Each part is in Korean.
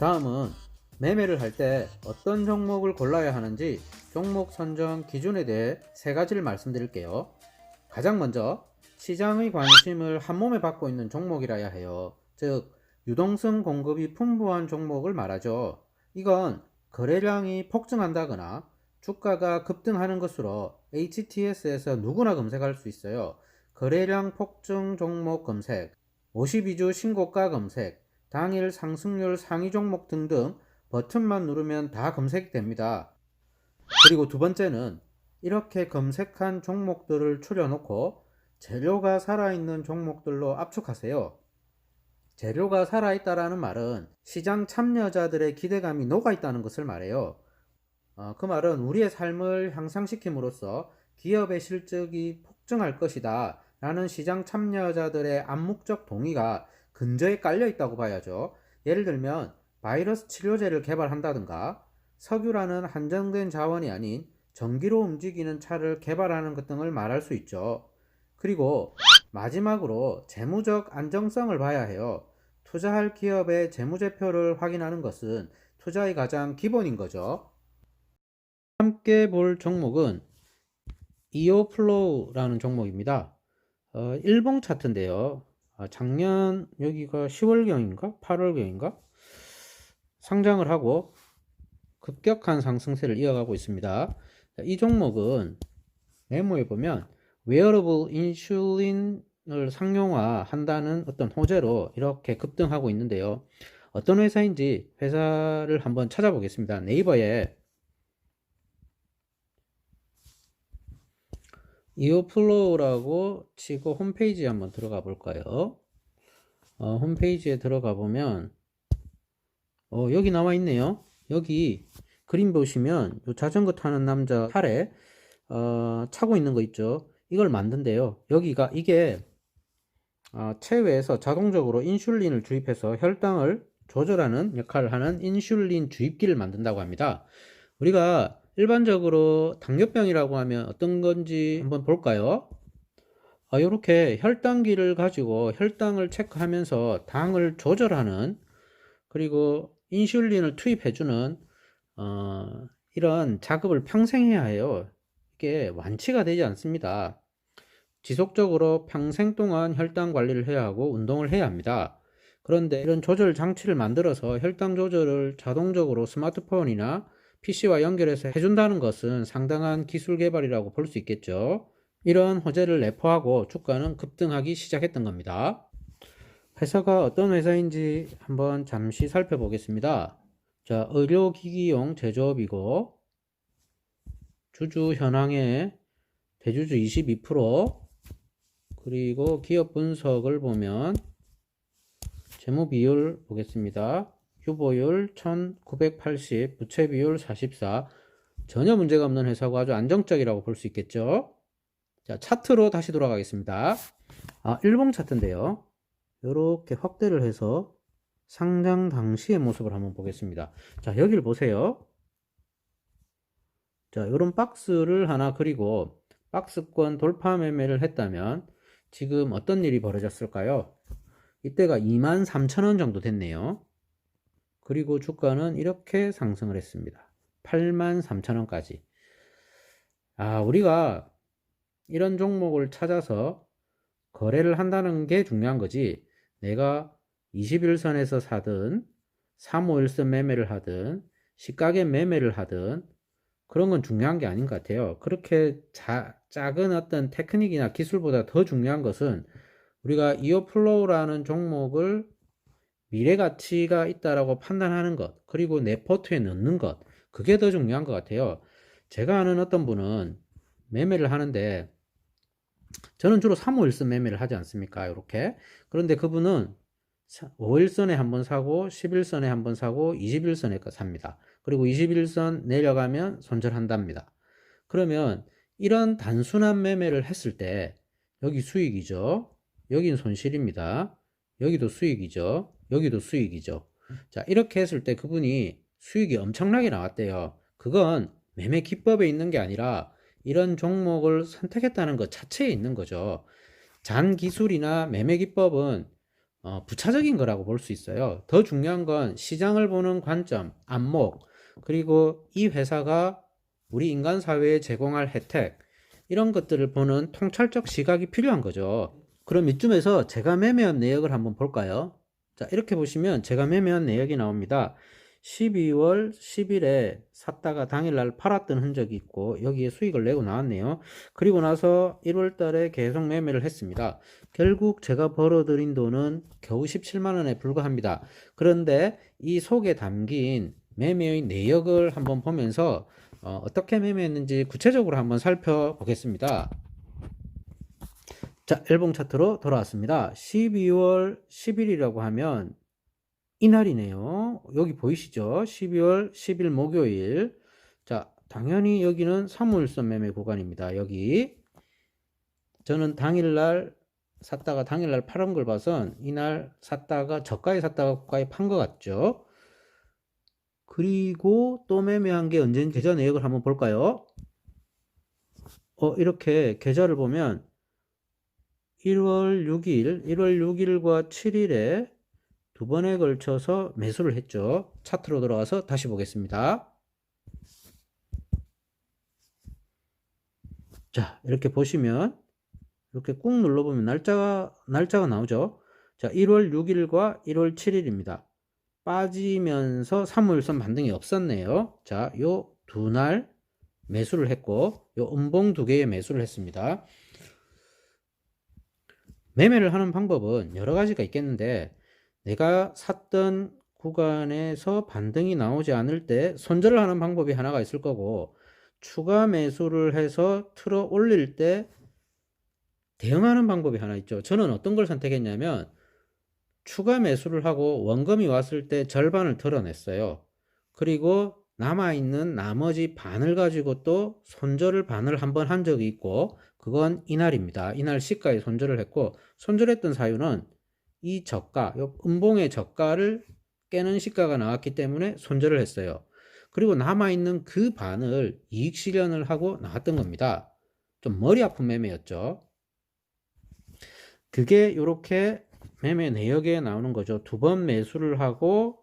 다음은 매매를 할 때 어떤 종목을 골라야 하는지 종목 선정 기준에 대해 세 가지를 말씀드릴게요. 가장 먼저 시장의 관심을 한몸에 받고 있는 종목이라야 해요. 즉 유동성 공급이 풍부한 종목을 말하죠. 이건 거래량이 폭증한다거나 주가가 급등하는 것으로 HTS에서 누구나 검색할 수 있어요. 거래량 폭증 종목 검색, 52주 신고가 검색, 당일 상승률 상위 종목 등등 버튼만 누르면 다 검색이 됩니다. 그리고 두 번째는 이렇게 검색한 종목들을 추려놓고 재료가 살아있는 종목들로 압축하세요. 재료가 살아있다라는 말은 시장 참여자들의 기대감이 녹아있다는 것을 말해요. 그 말은 우리의 삶을 향상시킴으로써 기업의 실적이 폭증할 것이다 라는 시장 참여자들의 암묵적 동의가 근저에 깔려있다고 봐야죠. 예를 들면 바이러스 치료제를 개발한다든가 석유라는 한정된 자원이 아닌 전기로 움직이는 차를 개발하는 것 등을 말할 수 있죠. 그리고 마지막으로 재무적 안정성을 봐야 해요. 투자할 기업의 재무제표를 확인하는 것은 투자의 가장 기본인 거죠. 함께 볼 종목은 이오플로우라는 종목입니다. 일봉 차트인데요. 작년 여기가 10월경인가 8월경인가 상장을 하고 급격한 상승세를 이어가고 있습니다. 이 종목은 메모에 보면 wearable insulin을 상용화한다는 어떤 호재로 이렇게 급등하고 있는데요. 어떤 회사인지 회사를 한번 찾아보겠습니다. 네이버에 이오플로우라고 치고 홈페이지에 한번 들어가 볼까요? 홈페이지에 들어가 보면 여기 나와 있네요. 여기 그림 보시면 요 자전거 타는 남자 팔에 차고 있는 거 있죠. 이걸 만든대요. 여기가 이게 체외에서 자동적으로 인슐린을 주입해서 혈당을 조절하는 역할을 하는 인슐린 주입기를 만든다고 합니다. 우리가 일반적으로 당뇨병이라고 하면 어떤 건지 한번 볼까요? 이렇게 혈당기를 가지고 혈당을 체크하면서 당을 조절하는, 그리고 인슐린을 투입해주는 이런 작업을 평생 해야 해요. 이게 완치가 되지 않습니다. 지속적으로 평생 동안 혈당 관리를 해야 하고 운동을 해야 합니다. 그런데 이런 조절 장치를 만들어서 혈당 조절을 자동적으로 스마트폰이나 PC와 연결해서 해준다는 것은 상당한 기술 개발이라고 볼 수 있겠죠. 이런 호재를 내포하고 주가는 급등하기 시작했던 겁니다. 회사가 어떤 회사인지 한번 잠시 살펴보겠습니다. 자, 의료기기용 제조업이고 주주 현황의 대주주 22%, 그리고 기업 분석을 보면 재무 비율 보겠습니다. 휴보율 1980, 부채 비율 44. 전혀 문제가 없는 회사고 아주 안정적이라고 볼 수 있겠죠. 자, 차트로 다시 돌아가겠습니다. 일봉 차트인데요. 이렇게 확대를 해서 상장 당시의 모습을 한번 보겠습니다. 자, 여기를 보세요. 자, 이런 박스를 하나 그리고 박스권 돌파 매매를 했다면 지금 어떤 일이 벌어졌을까요? 이때가 23,000원 정도 됐네요. 그리고 주가는 이렇게 상승을 했습니다. 83,000원까지. 우리가 이런 종목을 찾아서 거래를 한다는 게 중요한 거지, 내가 21선에서 사든 351선 매매를 하든 시가gen 매매를 하든 그런 건 중요한 게 아닌 것 같아요. 그렇게 작은 어떤 테크닉이나 기술보다 더 중요한 것은 우리가 이어플로우라는 종목을 미래 가치가 있다라고 판단하는 것, 그리고 내 포트에 넣는 것, 그게 더 중요한 것 같아요. 제가 아는 어떤 분은 매매를 하는데, 저는 주로 351선 매매를 하지 않습니까? 이렇게. 그런데 그분은 5일선에 한번 사고 11선에 한번 사고 21선에 삽니다. 그리고 21선 내려가면 손절한답니다. 그러면 이런 단순한 매매를 했을 때 여기 수익이죠. 여긴 손실입니다. 여기도 수익이죠. 여기도 수익이죠. 자, 이렇게 했을 때 그분이 수익이 엄청나게 나왔대요. 그건 매매 기법에 있는 게 아니라 이런 종목을 선택했다는 것 자체에 있는 거죠. 잔 기술이나 매매 기법은 부차적인 거라고 볼 수 있어요. 더 중요한 건 시장을 보는 관점, 안목, 그리고 이 회사가 우리 인간 사회에 제공할 혜택, 이런 것들을 보는 통찰적 시각이 필요한 거죠. 그럼 이쯤에서 제가 매매한 내역을 한번 볼까요? 자, 이렇게 보시면 제가 매매한 내역이 나옵니다. 12월 10일에 샀다가 당일날 팔았던 흔적이 있고 여기에 수익을 내고 나왔네요. 그리고 나서 1월 달에 계속 매매를 했습니다. 결국 제가 벌어들인 돈은 겨우 17만 원에 불과합니다. 그런데 이 속에 담긴 매매의 내역을 한번 보면서 어떻게 매매했는지 구체적으로 한번 살펴보겠습니다. 자, 일봉 차트로 돌아왔습니다. 12월 10일이라고 하면 이날이네요. 여기 보이시죠? 12월 10일 목요일. 자, 당연히 여기는 3일선 매매 구간입니다. 여기 저는 당일날 샀다가 당일날 팔은 걸 봐선 이날 샀다가 저가에 샀다가 고가에 판 것 같죠? 그리고 또 매매한 게 언제인지 계좌 내역을 한번 볼까요? 이렇게 계좌를 보면 1월 6일과 7일에 두 번에 걸쳐서 매수를 했죠. 차트로 들어가서 다시 보겠습니다. 자, 이렇게 보시면 이렇게 꾹 눌러보면 날짜가 나오죠. 자, 1월 6일과 1월 7일입니다. 빠지면서 3일선 반등이 없었네요. 자, 요 두 날 매수를 했고 요 음봉 두 개의 매수를 했습니다. 매매를 하는 방법은 여러 가지가 있겠는데 내가 샀던 구간에서 반등이 나오지 않을 때 손절을 하는 방법이 하나가 있을 거고 추가 매수를 해서 틀어 올릴 때 대응하는 방법이 하나 있죠. 저는 어떤 걸 선택했냐면 추가 매수를 하고 원금이 왔을 때 절반을 털어냈어요. 그리고 남아있는 나머지 반을 가지고 또 손절을 반을 한번 한 적이 있고 그건 이날입니다. 이날 시가에 손절을 했고 손절했던 사유는 이 저가, 음봉의 저가를 깨는 시가가 나왔기 때문에 손절을 했어요. 그리고 남아있는 그 반을 이익 실현을 하고 나왔던 겁니다. 좀 머리 아픈 매매였죠. 그게 이렇게 매매 내역에 나오는 거죠. 두 번 매수를 하고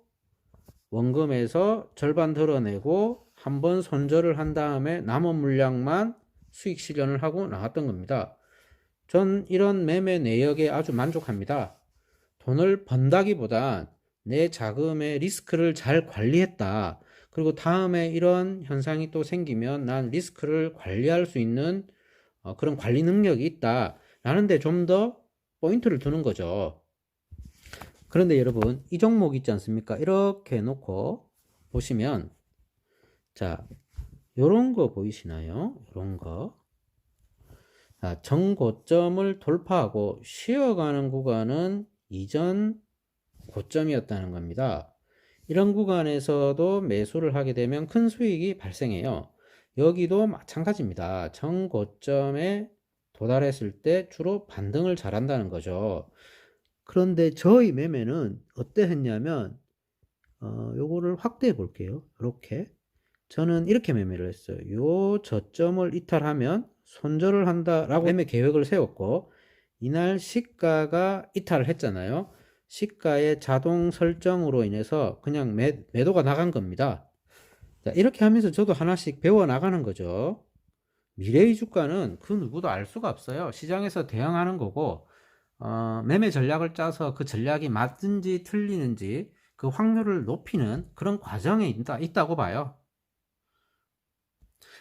원금에서 절반 덜어내고 한 번 손절을 한 다음에 남은 물량만 수익 실현을 하고 나왔던 겁니다. 전 이런 매매 내역에 아주 만족합니다. 돈을 번다기보단 내 자금의 리스크를 잘 관리했다. 그리고 다음에 이런 현상이 또 생기면 난 리스크를 관리할 수 있는 그런 관리 능력이 있다. 라는 데 좀 더 포인트를 두는 거죠. 그런데 여러분, 이 종목 있지 않습니까? 이렇게 해놓고 보시면, 자, 요런 거 보이시나요? 요런 거. 자, 정고점을 돌파하고 쉬어가는 구간은 이전 고점이었다는 겁니다. 이런 구간에서도 매수를 하게 되면 큰 수익이 발생해요. 여기도 마찬가지입니다. 정고점에 도달했을 때 주로 반등을 잘한다는 거죠. 그런데 저희 매매는 어때 했냐면 요거를 확대해 볼게요. 이렇게 저는 이렇게 매매를 했어요. 요 저점을 이탈하면 손절을 한다라고 매매 계획을 세웠고 이날 시가가 이탈을 했잖아요. 시가의 자동 설정으로 인해서 그냥 매도가 나간 겁니다. 자, 이렇게 하면서 저도 하나씩 배워 나가는 거죠. 미래의 주가는 그 누구도 알 수가 없어요. 시장에서 대응하는 거고 매매 전략을 짜서 그 전략이 맞든지 틀리는지 그 확률을 높이는 그런 과정에 있다고 봐요.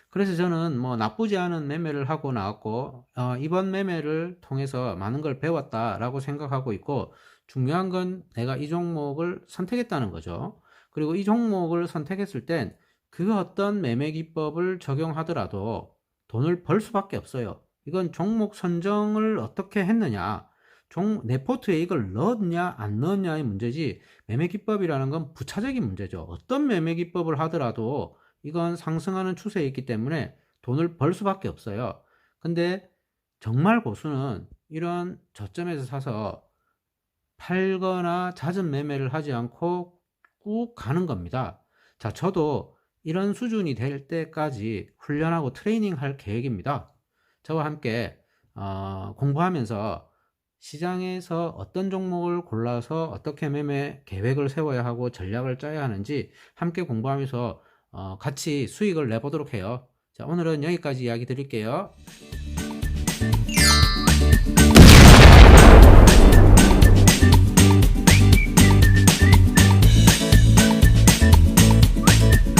그래서 저는 뭐 나쁘지 않은 매매를 하고 나왔고 이번 매매를 통해서 많은 걸 배웠다라고 생각하고 있고 중요한 건 내가 이 종목을 선택했다는 거죠. 그리고 이 종목을 선택했을 땐 그 어떤 매매 기법을 적용하더라도 돈을 벌 수밖에 없어요. 이건 종목 선정을 어떻게 했느냐, 내 포트에 이걸 넣었냐 안 넣었냐의 문제지 매매 기법이라는 건 부차적인 문제죠. 어떤 매매 기법을 하더라도 이건 상승하는 추세에 있기 때문에 돈을 벌 수밖에 없어요. 근데 정말 고수는 이런 저점에서 사서 팔거나 잦은 매매를 하지 않고 꾹 가는 겁니다. 자, 저도 이런 수준이 될 때까지 훈련하고 트레이닝 할 계획입니다. 저와 함께 공부하면서 시장에서 어떤 종목을 골라서 어떻게 매매 계획을 세워야 하고 전략을 짜야 하는지 함께 공부하면서 같이 수익을 내보도록 해요. 자, 오늘은 여기까지 이야기 드릴게요.